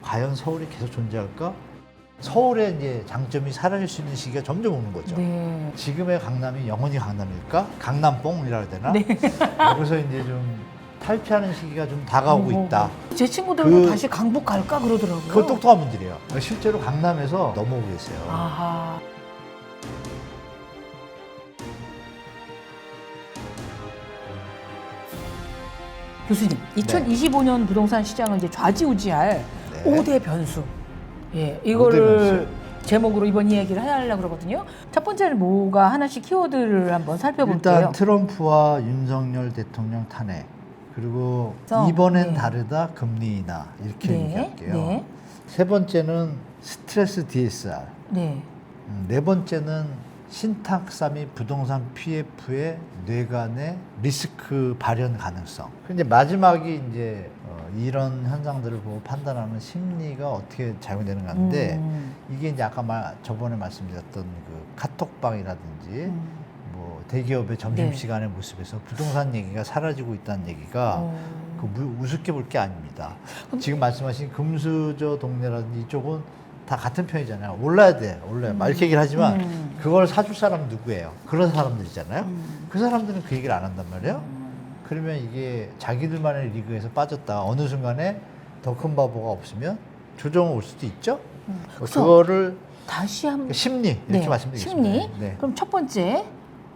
과연 서울이 계속 존재할까? 서울의 이제 장점이 사라질 수 있는 시기가 점점 오는 거죠. 네. 지금의 강남이 영원히 강남일까? 강남뽕이라 해야 되나? 네. 그래서 이제 좀 탈피하는 시기가 좀 다가오고 있다. 제 친구들도 다시 강북 갈까 그러더라고요. 그거 똑똑한 분들이에요. 실제로 강남에서 넘어오고 계세요. 아하. 교수님, 2025년 부동산 시장을 이제 좌지우지할 네. 5대 변수. 예, 5대 이거를 제목으로 이번 이야기를 하려고 그러거든요. 첫 번째는 뭐가 하나씩 키워드를 한번 살펴볼게요. 일단 트럼프와 윤석열 대통령 탄핵, 그리고 그래서, 이번엔 네. 다르다 금리 인하 이렇게 네, 얘기할게요. 네. 세 번째는 스트레스 DSR, 네. 네 번째는 신탁사 및 부동산 PF의 뇌관의 리스크 발현 가능성. 근데 마지막이 이제 이런 현상들을 보고 판단하는 심리가 어떻게 작용되는 건데 이게 이제 아까 저번에 말씀드렸던 그 카톡방이라든지 뭐 대기업의 점심시간의 모습에서 부동산 얘기가 사라지고 있다는 얘기가 그 우습게 볼 게 아닙니다. 지금 말씀하신 금수저 동네라든지 이쪽은 다 같은 편이잖아요. 올라야 돼, 올라야. 막 이렇게 얘기를 하지만 그걸 사줄 사람은 누구예요? 그런 사람들이잖아요. 그 사람들은 그 얘기를 안 한단 말이에요. 그러면 이게 자기들만의 리그에서 빠졌다. 어느 순간에 더 큰 바보가 없으면 조정을 올 수도 있죠. 그거를 다시 한번 심리 이렇게 말씀드리겠습니다. 심리. 네. 그럼 첫 번째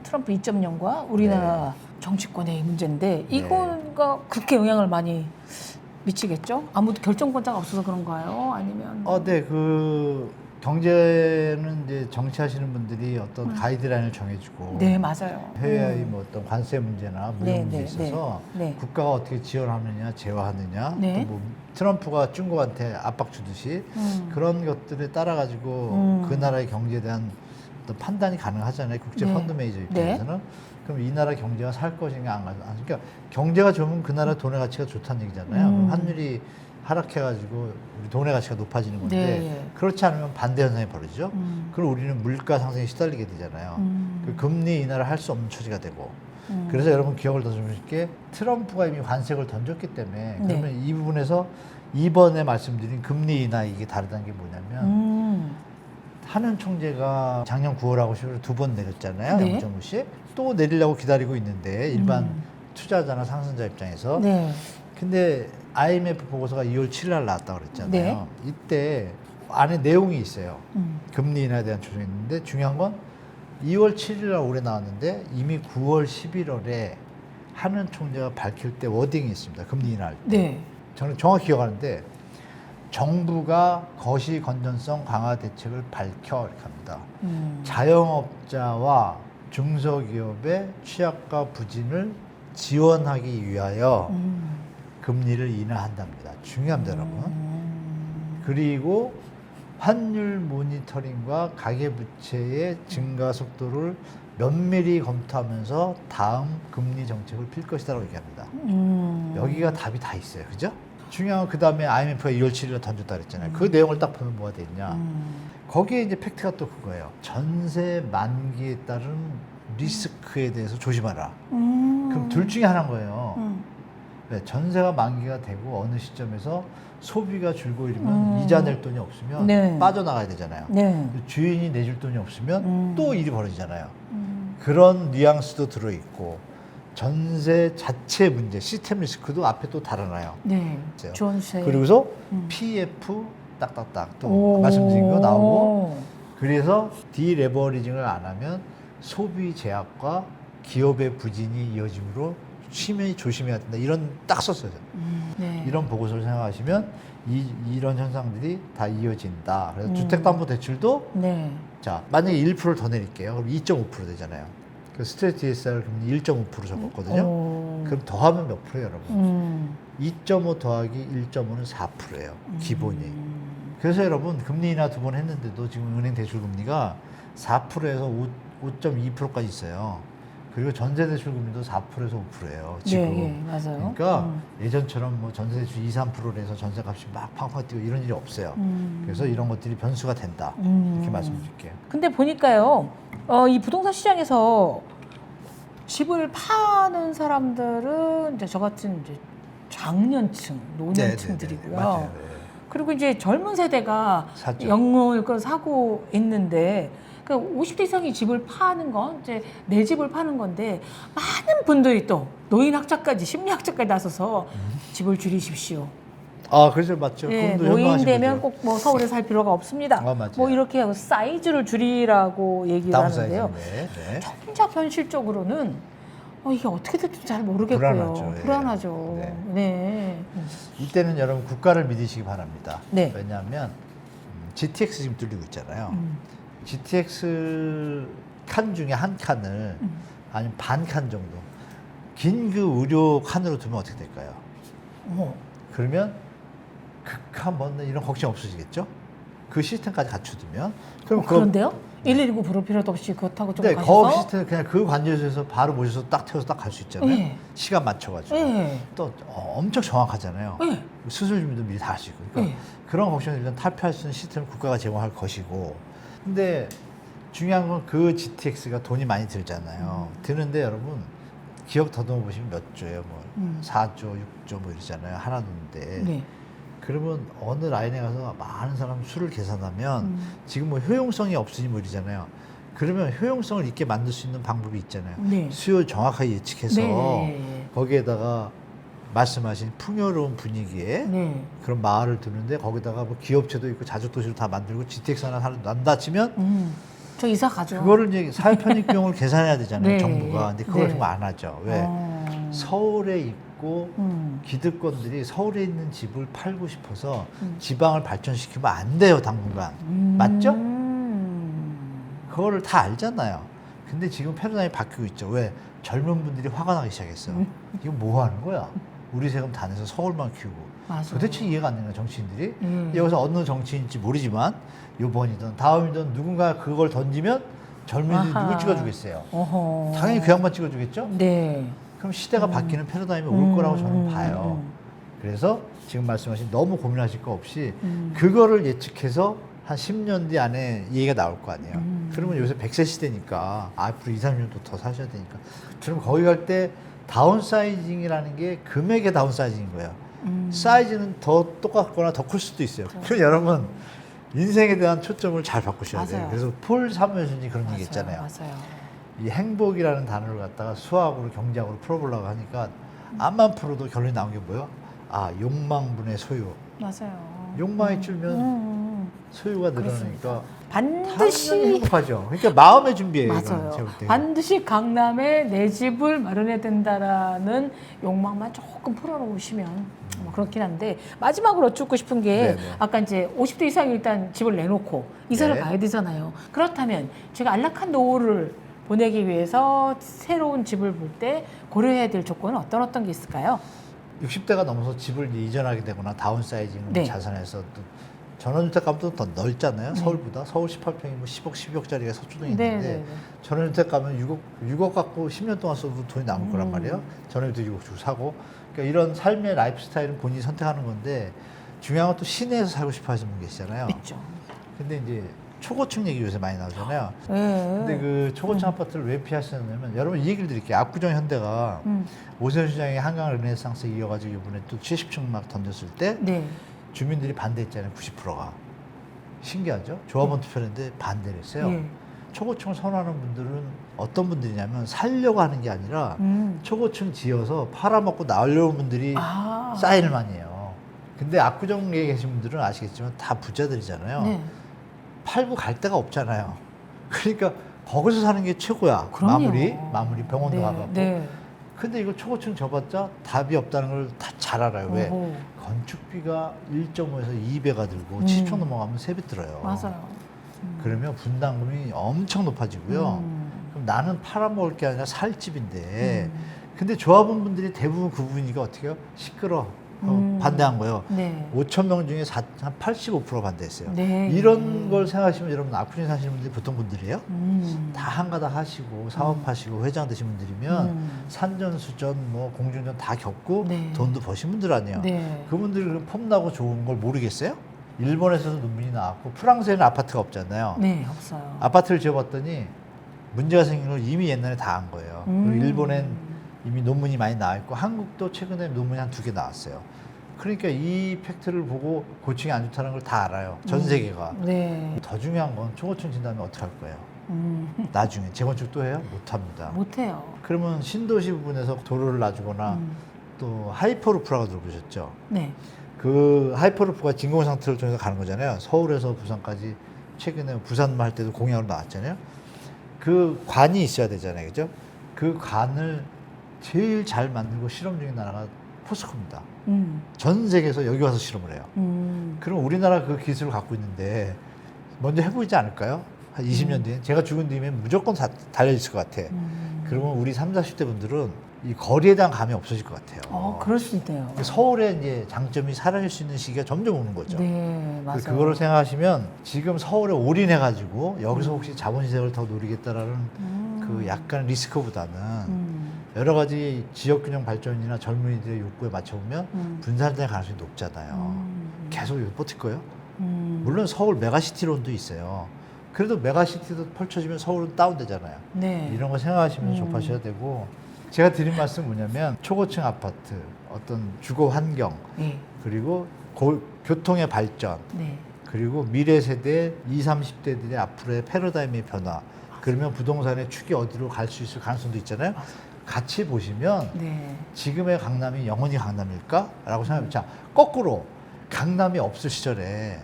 트럼프 2.0과 우리나라 정치권의 문제인데 이거가 그렇게 영향을 많이 미치겠죠? 아무도 결정권자가 없어서 그런가요? 아니면? 네, 그 경제는 이제 정치하시는 분들이 어떤 가이드라인을 정해주고, 네, 맞아요. 해외의 뭐 어떤 관세 문제나 무역 네, 문제에 네, 있어서 네. 국가가 어떻게 지원하느냐, 제어하느냐, 네. 또 뭐 트럼프가 중국한테 압박 주듯이 그런 것들에 따라 가지고 그 나라의 경제에 대한 어떤 판단이 가능하잖아요. 국제 네. 펀드 매니저 입장에서는. 그럼 이 나라 경제가 살 것인가 안 갈 것인가. 그러니까 경제가 좋으면 그 나라 돈의 가치가 좋다는 얘기잖아요. 그럼 환율이 하락해가지고 우리 돈의 가치가 높아지는 건데 네. 그렇지 않으면 반대 현상이 벌어지죠. 그럼 우리는 물가 상승에 시달리게 되잖아요. 그 금리 인하를 할 수 없는 처지가 되고. 그래서 여러분 기억을 더 좀 쉽게 트럼프가 이미 관세를 던졌기 때문에 그러면 이 부분에서 이번에 말씀드린 금리 인하 이게 다르다는 게 뭐냐면 한은 총재가 작년 9월하고 10월에 두 번 내렸잖아요. 네. 0.5씩. 또 내리려고 기다리고 있는데 일반 투자자나 상승자 입장에서. 네. 근데 IMF 보고서가 2월 7일 날 나왔다고 그랬잖아요. 네. 이때 안에 내용이 있어요. 금리 인하에 대한 조정이 있는데 중요한 건 2월 7일 날 올해 나왔는데 이미 9월 11월에 한은 총재가 밝힐 때 워딩이 있습니다. 금리 인하할 때. 네. 저는 정확히 기억하는데 정부가 거시 건전성 강화 대책을 밝혀 이렇게 합니다. 자영업자와 중소기업의 취약과 부진을 지원하기 위하여 금리를 인하한답니다. 중요합니다, 여러분. 그리고 환율 모니터링과 가계부채의 증가 속도를 면밀히 검토하면서 다음 금리 정책을 필 것이다라고 얘기합니다. 여기가 답이 다 있어요. 그죠? 중요한 건 그 다음에 IMF가 2월 7일에 던졌다 그랬잖아요. 그 내용을 딱 보면 뭐가 되냐. 거기에 이제 팩트가 또 그거예요. 전세 만기에 따른 리스크에 대해서 조심하라. 그럼 둘 중에 하나인 거예요. 네, 전세가 만기가 되고 어느 시점에서 소비가 줄고 이러면 이자 낼 돈이 없으면 네. 빠져나가야 되잖아요. 네. 주인이 내줄 돈이 없으면 또 일이 벌어지잖아요. 그런 뉘앙스도 들어있고 전세 자체 문제, 시스템 리스크도 앞에 또 달아나요. 네. 있어요. 전세. 그리고서 PF 딱딱딱 또 말씀드린 거 나오고 그래서 디레버리징을 안 하면 소비 제약과 기업의 부진이 이어짐으로 심히 조심해야 된다. 이런 딱 썼어요. 네. 이런 보고서를 생각하시면 이런 현상들이 다 이어진다. 그래서 주택담보대출도 네. 자 만약에 1%를 더 내릴게요. 그럼 2.5% 되잖아요. 그 스트레스 DSR 금리 1.5% 적었거든요. 그럼 더하면 몇 프로예요, 여러분? 2.5 더하기 1.5는 4%예요. 기본이. 그래서 여러분 금리 인하 두 번 했는데도 지금 은행 대출 금리가 4%에서 5.2%까지 있어요. 그리고 전세대출 금리도 4%에서 5%예요. 지금. 네, 맞아요. 그러니까 예전처럼 뭐 전세대출 2, 3%를 해서 전세값이 막 팡팡 뛰고 이런 일이 없어요. 그래서 이런 것들이 변수가 된다. 이렇게 말씀드릴게요. 근데 보니까요, 이 부동산 시장에서 집을 파는 사람들은 이제 저 같은 이제 장년층, 노년층들이고요. 맞아요. 네. 그리고 이제 젊은 세대가 사죠. 영을 사고 있는데 그 50대 이상이 집을 파는 건 이제 내 집을 파는 건데 많은 분들이 또 노인학자까지 심리학자까지 나서서 집을 줄이십시오. 아, 그래서 맞죠. 네, 그분도 노인 현명하신 되면 거죠. 꼭 뭐 서울에 살 필요가 없습니다. 맞아요. 뭐 이렇게 하고 사이즈를 줄이라고 얘기를 하는데요. 다운사이즈인데. 네. 정작 현실적으로는 이게 어떻게 될지 잘 모르겠고요. 불안하죠. 예. 불안하죠. 네. 네. 이때는 여러분 국가를 믿으시기 바랍니다. 네. 왜냐하면 GTX 지금 뚫리고 있잖아요. 음. GTX 칸 중에 한 칸을 아니면 반 칸 정도 긴급 의료 칸으로 두면 어떻게 될까요? 어머. 그러면 극한 먼 이런 걱정 없으시겠죠? 그 시스템까지 갖춰두면 그럼 그런데요? 119 부를 필요도 없이 그거 타고 좀 네, 가셔서 거업 시스템 그냥 그 관제소에서 바로 모셔서 딱 태워서 딱 갈 수 있잖아요. 예. 시간 맞춰가지고 예. 또 엄청 정확하잖아요. 예. 수술 준비도 미리 다 할 수 있고. 그러니까 예. 그런 걱정을 일단 탈피할 수 있는 시스템을 국가가 제공할 것이고. 근데 중요한 건 그 GTX가 돈이 많이 들잖아요. 드는데 여러분 기억 더듬어 보시면 몇 조예요. 뭐 4조, 6조 뭐 이러잖아요. 하나 넣는데. 네. 그러면 어느 라인에 가서 많은 사람 수를 계산하면 지금 뭐 효용성이 없으니 뭐 이러잖아요. 그러면 효용성을 있게 만들 수 있는 방법이 있잖아요. 네. 수요를 정확하게 예측해서 네. 거기에다가 말씀하신 풍요로운 분위기에 네. 그런 마을을 두는데 거기다가 뭐 기업체도 있고 자족도시로 다 만들고 GTX 하나 난다 치면 저 이사 가죠. 그거를 이제 사회 편익 비용을 계산해야 되잖아요. 네. 정부가. 근데 그걸 네. 정말 안 하죠. 왜? 서울에 있고 기득권들이 서울에 있는 집을 팔고 싶어서 지방을 발전시키면 안 돼요, 당분간. 맞죠? 그거를 다 알잖아요. 근데 지금 패러다임이 바뀌고 있죠. 왜? 젊은 분들이 화가 나기 시작했어요. 이거 뭐 하는 거야? 우리 세금 다 내서 서울만 키우고. 맞아. 도대체 이해가 안 되는 거야, 정치인들이. 여기서 어느 정치인인지 모르지만 요번이든 다음이든 누군가 그걸 던지면 젊은이들이 아하. 누굴 찍어주겠어요. 어허. 당연히 그 양반 찍어주겠죠? 네. 그럼 시대가 바뀌는 패러다임이 올 거라고 저는 봐요. 그래서 지금 말씀하신 너무 고민하실 거 없이 그거를 예측해서 한 10년 뒤 안에 얘기가 나올 거 아니에요. 그러면 요새 100세 시대니까 앞으로 2, 3년 더 사셔야 되니까. 그럼 거기 갈 때 다운사이징이라는 게 금액의 다운사이징인 거예요. 사이즈는 더 똑같거나 더 클 수도 있어요. 그럼 여러분 인생에 대한 초점을 잘 바꾸셔야 돼요. 맞아요. 그래서 폴 사무엘슨이 그런 얘기 했잖아요. 맞아요. 이 행복이라는 단어를 갖다가 수학으로 경제학으로 풀어보려고 하니까 암만 풀어도 결론이 나온 게 뭐예요? 아, 욕망분의 소유. 맞아요. 욕망이 줄면 소유가 늘어나니까 당연히 반드시 행복하죠. 그러니까 마음의 준비예요. 이건 맞아요. 제가 볼 때. 반드시 강남에 내 집을 마련해야 된다라는 욕망만 조금 풀어놓으시면 뭐 그렇긴 한데 마지막으로 여쭙고 싶은 게 네네. 아까 이제 50대 이상이 일단 집을 내놓고 이사를 네. 가야 되잖아요. 그렇다면 제가 안락한 노후를 보내기 위해서 새로운 집을 볼 때 고려해야 될 조건은 어떤 게 있을까요? 60대가 넘어서 집을 이제 이전하게 되거나 다운사이징을 네. 자산해서 또 전원주택가면 더 넓잖아요. 서울보다. 서울 18평이 뭐 10억, 12억짜리가 서초동에 네, 있는데 네, 네. 전원주택 가면 6억 갖고 10년 동안 써도 돈이 남을 거란 말이에요. 전원주택 6억 주고 사고. 그러니까 이런 삶의 라이프 스타일은 본인이 선택하는 건데 중요한 건 또 시내에서 살고 싶어 하시는 분 계시잖아요. 있죠. 근데 이제 초고층 얘기 요새 많이 나오잖아요. 네. 근데 그 초고층 아파트를 왜 피하시냐면 여러분 이 얘기를 드릴게요. 압구정 현대가 오세훈 시장이 한강 르네상스 이어가지고 이번에 또 70층 막 던졌을 때 네. 주민들이 반대했잖아요. 90%가. 신기하죠? 조합원 투표했는데 반대를 했어요. 예. 초고층을 선호하는 분들은 어떤 분들이냐면 살려고 하는 게 아니라 초고층 지어서 팔아먹고 나오려는 분들이 아. 사인을 많이 해요. 근데 압구정에 계신 분들은 아시겠지만 다 부자들이잖아요. 네. 팔고 갈 데가 없잖아요. 그러니까 거기서 사는 게 최고야. 그럼요. 마무리 병원도 네, 가고. 네. 근데 이거 초고층 접었자 답이 없다는 걸 다 잘 알아요. 왜? 오호. 건축비가 1.5에서 2배가 들고 70층 넘어가면 3배 들어요. 맞아요. 그러면 분담금이 엄청 높아지고요. 그럼 나는 팔아먹을 게 아니라 살 집인데 근데 조합원분들이 대부분 그 부분이가 어떻게 해요? 시끄러. 반대한 거예요. 네. 5천 명 중에 한 85% 반대했어요. 네. 이런 걸 생각하시면 여러분 압구정에 사시는 분들이 보통 분들이에요. 음. 다 한가닥 하시고 사업하시고 회장 되신 분들이면 산전수전 뭐 공중전 다 겪고 네. 돈도 버신 분들 아니에요. 네. 그분들이 그럼 폼나고 좋은 걸 모르겠어요? 일본에서도 논문이 나왔고 프랑스에는 아파트가 없잖아요. 네, 없어요. 아파트를 지어봤더니 문제가 생긴 걸 이미 옛날에 다 한 거예요. 그리고 일본엔 이미 논문이 많이 나와 있고 한국도 최근에 논문이 한 2개 나왔어요. 그러니까 이 팩트를 보고 고층이 안 좋다는 걸 다 알아요. 전 세계가. 네. 더 중요한 건 초고층 진다면 어떻게 할 거예요? 나중에 재건축 또 해요? 못 합니다. 못해요. 그러면 신도시 부분에서 도로를 놔주거나 또 하이퍼루프라고 들어보셨죠? 네. 그 하이퍼루프가 진공 상태를 통해서 가는 거잖아요. 서울에서 부산까지 최근에 부산만 할 때도 공약으로 나왔잖아요. 그 관이 있어야 되잖아요. 그죠? 그 관을 제일 잘 만들고 실험 중인 나라가 포스코입니다. 전 세계에서 여기 와서 실험을 해요. 그럼 우리나라 그 기술을 갖고 있는데 먼저 해보이지 않을까요? 한 20년 뒤에 제가 죽은 뒤면 무조건 다 달려있을 것 같아. 그러면 우리 30, 40대 분들은 이 거리에 대한 감이 없어질 것 같아요. 그럴 수 있대요. 서울의 이제 장점이 사라질 수 있는 시기가 점점 오는 거죠. 네, 맞아요. 그거를 생각하시면 지금 서울에 올인해가지고 여기서 혹시 자본시장을 더 노리겠다라는 그 약간 리스크보다는 여러 가지 지역균형 발전이나 젊은이들의 욕구에 맞춰보면 분산될 가능성이 높잖아요. 계속 여기 버틸 거예요? 물론 서울 메가시티론도 있어요. 그래도 메가시티도 펼쳐지면 서울은 다운되잖아요. 네. 이런 거 생각하시면서 접하셔야 되고, 제가 드린 말씀은 뭐냐면 초고층 아파트, 어떤 주거 환경, 네. 그리고 교통의 발전, 네. 그리고 미래 세대 20, 30대들의 앞으로의 패러다임의 변화, 그러면 부동산의 축이 어디로 갈 수 있을 가능성도 있잖아요. 같이 보시면 네. 지금의 강남이 영원히 강남일까? 라고 생각해보면, 자, 거꾸로 강남이 없을 시절에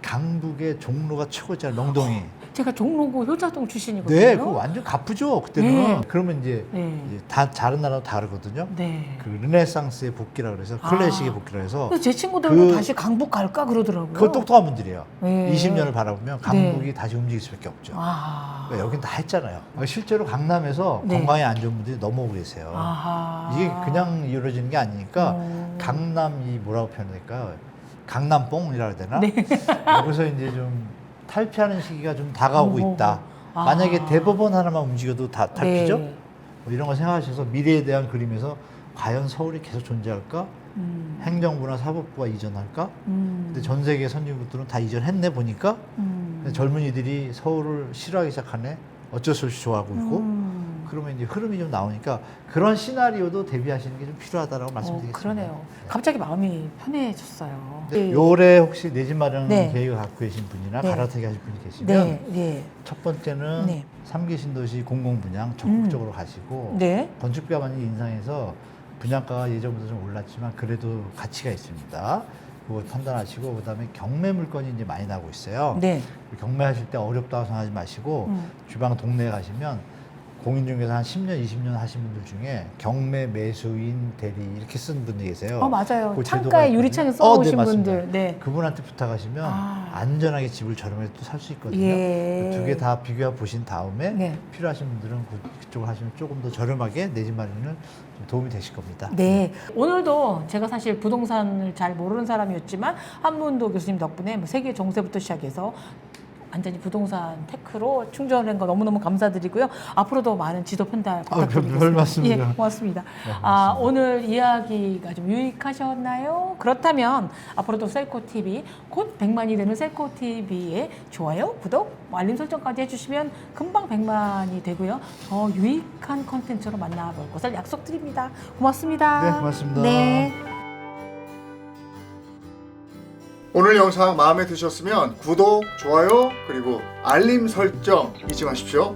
강북의 종로가 최고였잖아요. 명동이. 제가 종로구 효자동 출신이거든요. 네, 그거 완전 가쁘죠 그때는. 네. 그러면 이제, 네. 이제 다 다른 나라도 다르거든요. 네. 그 르네상스의 복귀라 그래서 클래식의 복귀라 해서 제 친구들은 다시 강북 갈까 그러더라고요. 그거 똑똑한 분들이에요. 네. 20년을 바라보면 강북이 다시 움직일 수밖에 없죠. 그러니까 여긴 다 했잖아요. 실제로 강남에서 네. 건강에 안 좋은 분들이 넘어오고 계세요. 이게 그냥 이루어지는 게 아니니까 강남이 뭐라고 표현할까요? 강남뽕이라 해야 되나? 네. 여기서 이제 좀 탈피하는 시기가 좀 다가오고 있다. 아. 만약에 대법원 하나만 움직여도 다 탈피죠? 네. 뭐 이런 거 생각하셔서 미래에 대한 그림에서 과연 서울이 계속 존재할까? 행정부나 사법부가 이전할까? 근데 전 세계 선진국들은 다 이전했네 보니까 젊은이들이 서울을 싫어하기 시작하네. 어쩔 수 없이 좋아하고 있고. 그러면 이제 흐름이 좀 나오니까 그런 시나리오도 대비하시는 게 좀 필요하다라고 말씀드리겠습니다. 그러네요. 갑자기 마음이 편해졌어요. 네. 올해 혹시 내 집 마련 네. 계획을 갖고 계신 분이나 네. 갈아타기 하실 분이 계시면 네. 네. 첫 번째는 네. 3기 신도시 공공분양 적극적으로 가시고 네. 건축비가 많이 인상해서 분양가가 예전보다 좀 올랐지만 그래도 가치가 있습니다. 그거 판단하시고 그다음에 경매 물건이 이제 많이 나오고 있어요. 네. 경매하실 때 어렵다고 생각하지 마시고 주방 동네에 가시면 공인중개사 한 10년, 20년 하신 분들 중에 경매 매수인 대리 이렇게 쓴 분들이 계세요. 맞아요. 그 제도가 창가에 있거든요. 유리창에 써오신 네, 맞습니다. 분들. 네. 그분한테 부탁하시면 안전하게 집을 저렴하게 또 살 수 있거든요. 예. 두 개 다 비교해 보신 다음에 네. 필요하신 분들은 그쪽을 하시면 조금 더 저렴하게 내 집 마련은 좀 도움이 되실 겁니다. 네. 오늘도 제가 사실 부동산을 잘 모르는 사람이었지만 한문도 교수님 덕분에 뭐 세계 정세부터 시작해서 완전히 부동산 테크로 충전한 거 너무너무 감사드리고요. 앞으로도 많은 지도 편달 부탁드리겠습니다. 별 말씀을요. 예, 고맙습니다. 네, 고맙습니다. 오늘 이야기가 좀 유익하셨나요? 그렇다면 앞으로도 셀코TV, 곧 100만이 되는 셀코TV에 좋아요, 구독, 알림 설정까지 해주시면 금방 100만이 되고요. 더 유익한 컨텐츠로 만나볼 것을 약속드립니다. 고맙습니다. 네, 고맙습니다. 네. 오늘 영상 마음에 드셨으면 구독, 좋아요, 그리고 알림 설정 잊지 마십시오.